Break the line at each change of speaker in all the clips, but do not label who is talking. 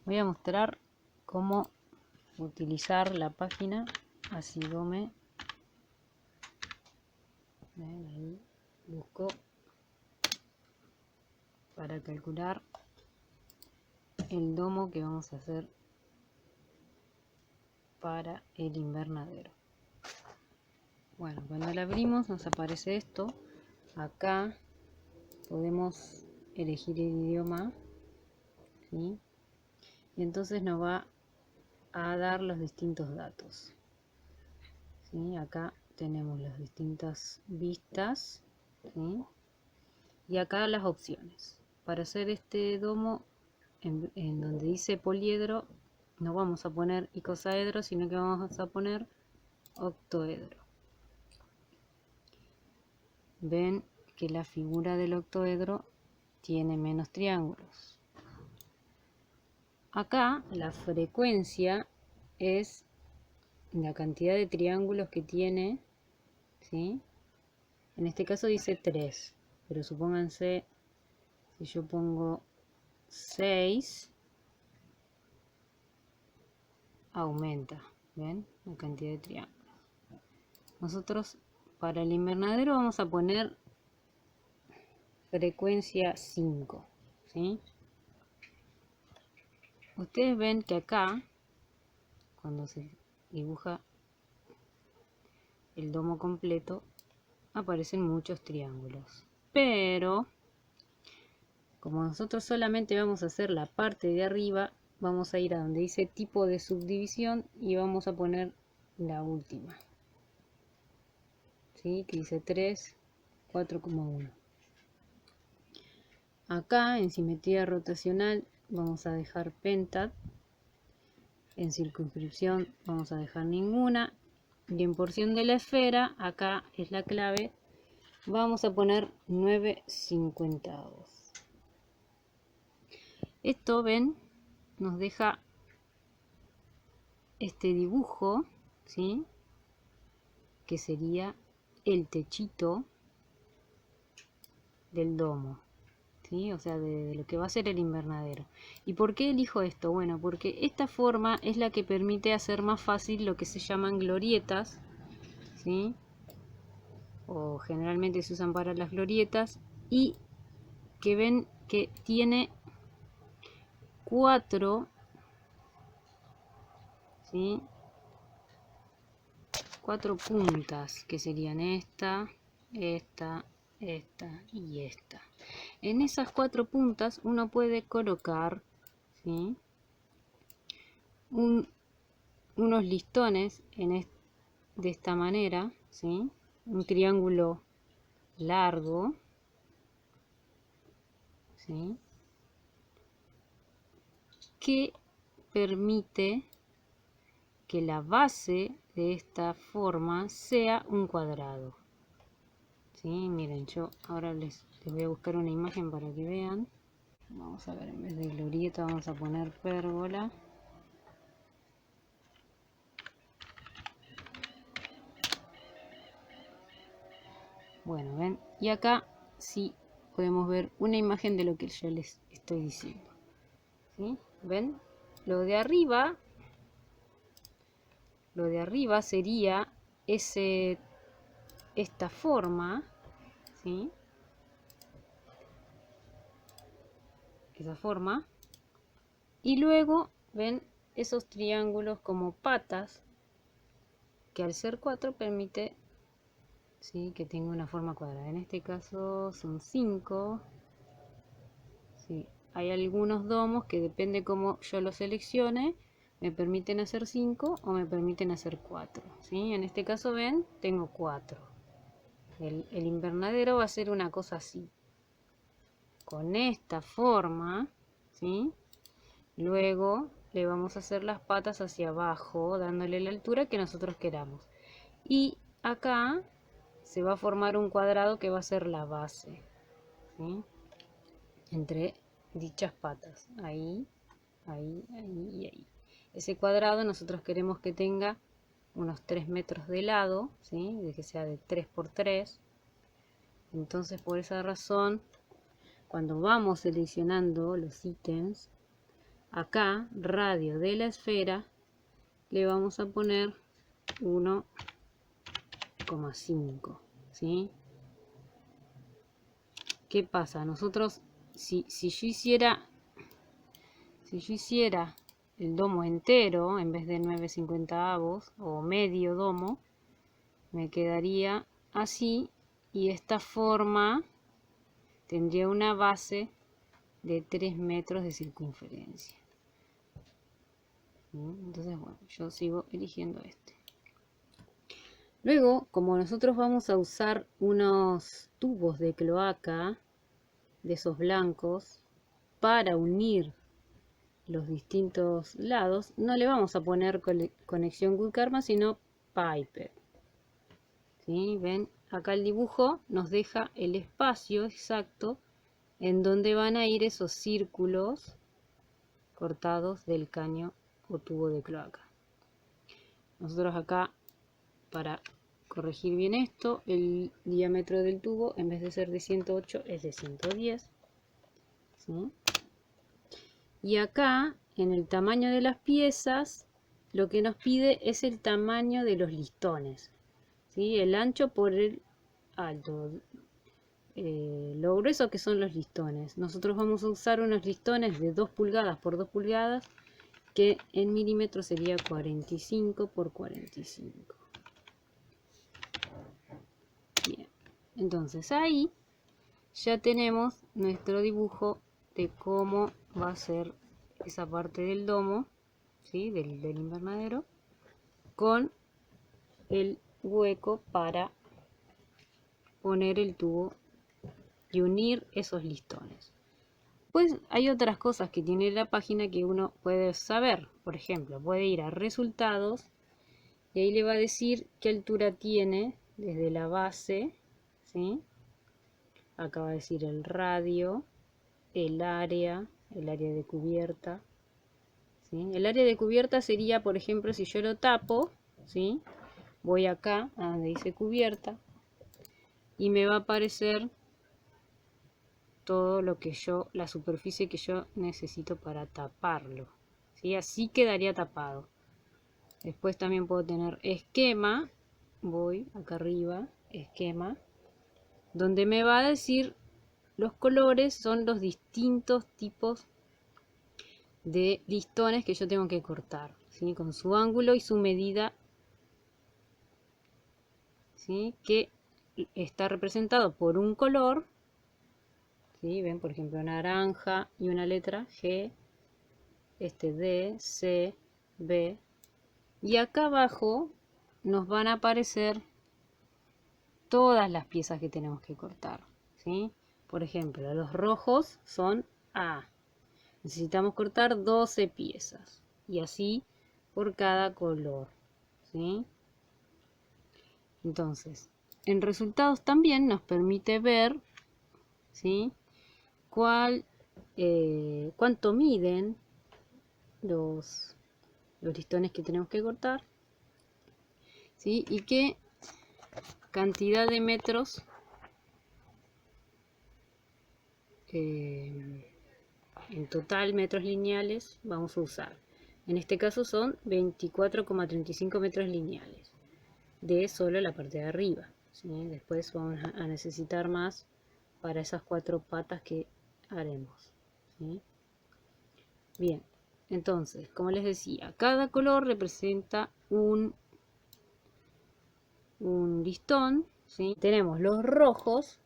Voy a mostrar cómo utilizar la página Asidome. Ahí busco para calcular el domo que vamos a hacer para el invernadero. Bueno, cuando la abrimos nos aparece esto. Acá podemos elegir el idioma, ¿sí? Y entonces nos va a dar los distintos datos, ¿sí? Acá tenemos las distintas vistas, ¿sí? Y acá las opciones. Para hacer este domo, en donde dice poliedro, no vamos a poner icosaedro, sino que vamos a poner octoedro. Ven que la figura del octoedro tiene menos triángulos. Acá la frecuencia es la cantidad de triángulos que tiene, ¿sí? En este caso dice 3, pero supónganse, si yo pongo 6, aumenta, ¿ven? La cantidad de triángulos. Nosotros para el invernadero vamos a poner frecuencia 5, ¿sí? Ustedes ven que acá, cuando se dibuja el domo completo, aparecen muchos triángulos. Pero, como nosotros solamente vamos a hacer la parte de arriba, vamos a ir a donde dice tipo de subdivisión y vamos a poner la última, ¿sí? Que dice 3, 4,1. Acá en simetría rotacional vamos a dejar pentat. En circunscripción vamos a dejar ninguna. Y en porción de la esfera, acá es la clave, vamos a poner 9/50. Esto, ven, nos deja este dibujo, ¿sí? Que sería el techito del domo, ¿sí? O sea, de lo que va a ser el invernadero. ¿Y por qué elijo esto? Bueno, porque esta forma es la que permite hacer más fácil lo que se llaman glorietas, ¿sí? O generalmente se usan para las glorietas, y que ven que tiene 4, ¿sí? 4 puntas, que serían esta, esta, esta y esta. En esas 4 puntas uno puede colocar, ¿sí? Unos listones de esta manera, ¿sí? Un triángulo largo, ¿sí? Que permite que la base de esta forma sea un cuadrado, ¿sí? Miren, yo ahora les voy a buscar una imagen para que vean. Vamos a ver, en vez de glorieta vamos a poner pérgola. Bueno, ven, y acá sí podemos ver una imagen de lo que yo les estoy diciendo, ¿sí? ¿Ven? Lo de arriba sería esta forma, ¿sí? Esa forma. Y luego, ven, esos triángulos como patas, que al ser 4 permite, ¿sí?, que tenga una forma cuadrada. En este caso son 5. ¿Sí? Hay algunos domos que depende cómo yo los seleccione, me permiten hacer 5 o me permiten hacer 4. ¿Sí? En este caso, ven, tengo 4. El invernadero va a ser una cosa así, con esta forma, ¿sí? Luego le vamos a hacer las patas hacia abajo, dándole la altura que nosotros queramos. Y acá se va a formar un cuadrado que va a ser la base, ¿sí?, entre dichas patas. Ahí, ahí, ahí y ahí. Ese cuadrado nosotros queremos que tenga unos 3 metros de lado, ¿sí?, de que sea de 3 por 3. Entonces, por esa razón, cuando vamos seleccionando los ítems, acá, radio de la esfera, le vamos a poner 1,5, ¿sí? ¿Qué pasa? Nosotros, si yo hiciera el domo entero, en vez de 9/50 o medio domo, me quedaría así, y esta forma tendría una base de 3 metros de circunferencia. Entonces, bueno, yo sigo eligiendo este. Luego, como nosotros vamos a usar unos tubos de cloaca, de esos blancos, para unir los distintos lados, no le vamos a poner conexión Good-Karma, sino Piper. ¿Sí? ¿Ven? Acá el dibujo nos deja el espacio exacto en donde van a ir esos círculos cortados del caño o tubo de cloaca. Nosotros acá, para corregir bien esto, el diámetro del tubo, en vez de ser de 108, es de 110. ¿Sí? Y acá, en el tamaño de las piezas, lo que nos pide es el tamaño de los listones. ¿Sí? El ancho por el alto. Lo grueso que son los listones. Nosotros vamos a usar unos listones de 2 pulgadas por 2 pulgadas, que en milímetros sería 45 por 45. Bien, entonces ahí ya tenemos nuestro dibujo de cómo va a ser esa parte del domo, ¿sí? del invernadero, con el hueco para poner el tubo y unir esos listones. Pues hay otras cosas que tiene la página que uno puede saber. Por ejemplo, puede ir a resultados y ahí le va a decir qué altura tiene desde la base, ¿sí? Acá va a decir el radio, el área de cubierta, ¿sí? El área de cubierta sería, por ejemplo, si yo lo tapo, ¿sí? Voy acá a donde dice cubierta y me va a aparecer todo lo que la superficie que yo necesito para taparlo, ¿sí? Así quedaría tapado. Después también puedo tener esquema, voy acá arriba, esquema, donde me va a decir los colores, son los distintos tipos de listones que yo tengo que cortar, ¿sí? Con su ángulo y su medida, ¿sí? Que está representado por un color, ¿sí? Ven, por ejemplo, naranja y una letra G, D, C, B, y acá abajo nos van a aparecer todas las piezas que tenemos que cortar, ¿sí? Por ejemplo, los rojos son A. Necesitamos cortar 12 piezas y así por cada color, ¿sí? Entonces, en resultados también nos permite ver, ¿sí? Cuánto miden los listones que tenemos que cortar, ¿sí? Y qué cantidad de metros en total, metros lineales, vamos a usar. En este caso son 24,35 metros lineales de solo la parte de arriba, ¿sí? Después vamos a necesitar más para esas 4 patas que haremos, ¿sí? Bien, entonces, como les decía, cada color representa un listón, ¿sí? Tenemos los rojos,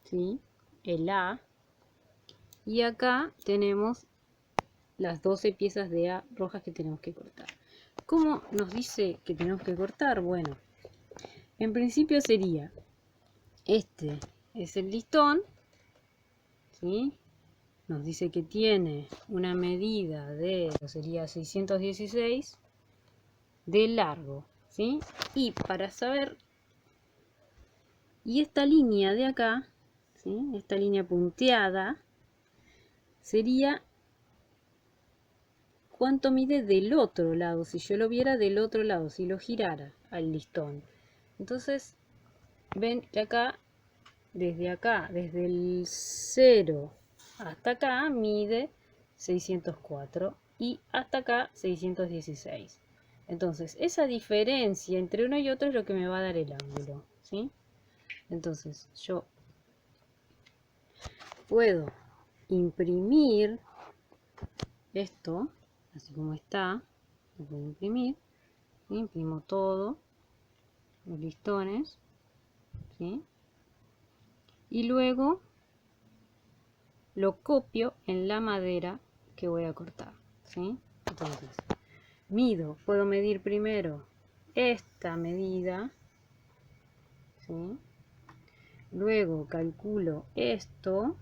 ¿sí? El A, y acá tenemos las 12 piezas de A rojas que tenemos que cortar. ¿Cómo nos dice que tenemos que cortar? Bueno, en principio sería, este es el listón, ¿sí? Nos dice que tiene una medida de, sería 616 de largo, ¿sí? Y para saber, y esta línea de acá, ¿sí? Esta línea punteada, sería cuánto mide del otro lado, si yo lo viera del otro lado, si lo girara al listón. Entonces, ven que acá, desde el 0 hasta acá, mide 604 y hasta acá 616. Entonces esa diferencia entre uno y otro es lo que me va a dar el ángulo, ¿sí? Entonces yo puedo imprimir esto así como está, lo puedo imprimir, ¿sí? Imprimo todo, los listones, ¿sí? Y luego lo copio en la madera que voy a cortar, ¿sí? Entonces puedo medir primero esta medida, ¿sí? Luego calculo esto,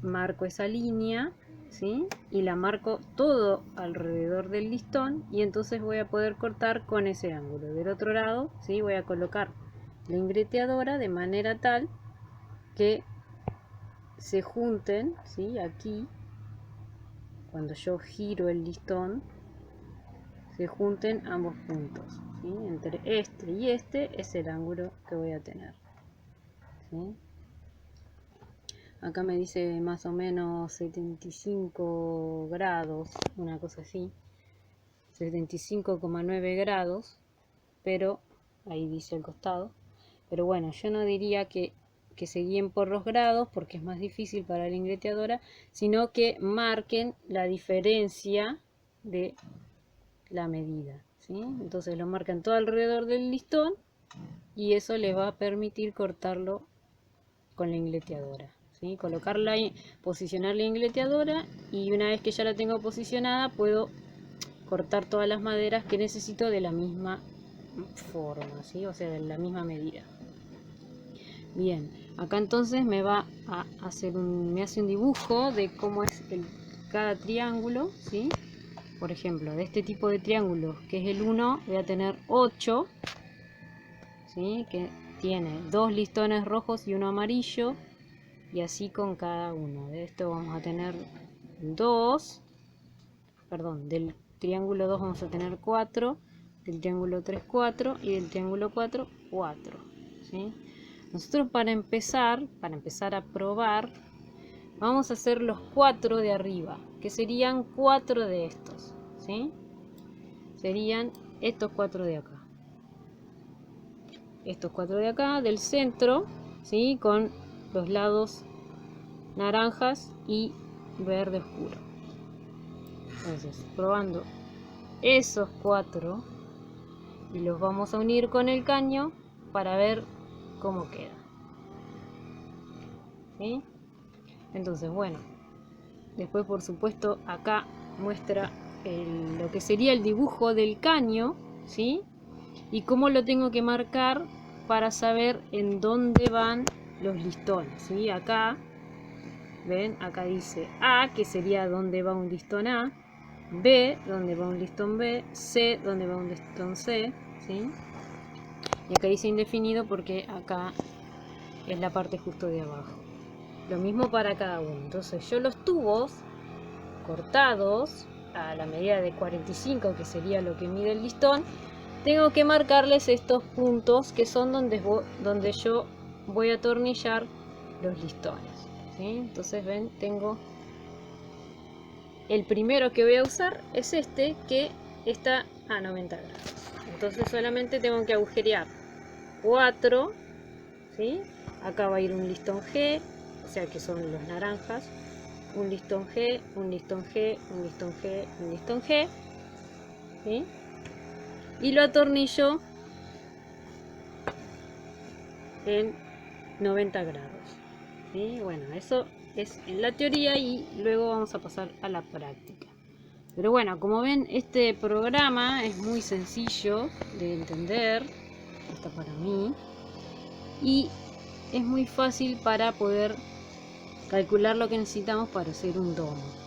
marco esa línea, ¿sí? Y la marco todo alrededor del listón y entonces voy a poder cortar con ese ángulo. Del otro lado, ¿sí? Voy a colocar la ingreteadora de manera tal que se junten, ¿sí? Aquí, cuando yo giro el listón, se junten ambos puntos, ¿sí? Entre este y este es el ángulo que voy a tener, ¿sí? Acá me dice más o menos 75 grados, una cosa así, 75,9 grados, pero ahí dice el costado. Pero bueno, yo no diría que se guíen por los grados porque es más difícil para la ingreteadora, sino que marquen la diferencia de la medida, ¿sí? Entonces lo marcan todo alrededor del listón y eso les va a permitir cortarlo con la ingleteadora, ¿sí? Colocarla y posicionar la ingleteadora y una vez que ya la tengo posicionada puedo cortar todas las maderas que necesito de la misma forma, ¿sí? O sea, de la misma medida. Bien, acá entonces me va a hacer me hace un dibujo de cómo es cada triángulo, ¿sí? Por ejemplo, de este tipo de triángulo, que es el 1, voy a tener 8, ¿sí? Que tiene 2 listones rojos y uno amarillo, y así con cada uno. De esto vamos a tener 2, perdón, del triángulo 2 vamos a tener 4, del triángulo 3 4 y del triángulo 4 4, ¿sí? Nosotros para empezar a probar, vamos a hacer los 4 de arriba, que serían 4 de estos, ¿sí? Serían estos 4 de acá. Estos 4 de acá, del centro, ¿sí? Con los lados naranjas y verde oscuro. Entonces, probando esos 4 y los vamos a unir con el caño para ver cómo queda, ¿sí? Entonces, bueno, después por supuesto acá muestra lo que sería el dibujo del caño, ¿sí? Y cómo lo tengo que marcar para saber en dónde van los listones, ¿sí? Acá, ven, acá dice A, que sería donde va un listón A, B, donde va un listón B, C, donde va un listón C, ¿sí? Y acá dice indefinido porque acá es la parte justo de abajo. Lo mismo para cada uno. Entonces yo los tubos cortados a la medida de 45, que sería lo que mide el listón, tengo que marcarles estos puntos que son donde yo voy a atornillar los listones, ¿sí? Entonces ven, tengo el primero que voy a usar es este, que está a 90 grados. Entonces solamente tengo que agujerear 4, ¿sí? Acá va a ir un listón G, o sea que son los naranjas, un listón G, un listón G, un listón G, un listón G, ¿sí? Y lo atornillo en 90 grados, ¿sí? Bueno, eso es en la teoría y luego vamos a pasar a la práctica. Pero bueno, como ven, este programa es muy sencillo de entender, hasta para mí, y es muy fácil para poder calcular lo que necesitamos para hacer un domo.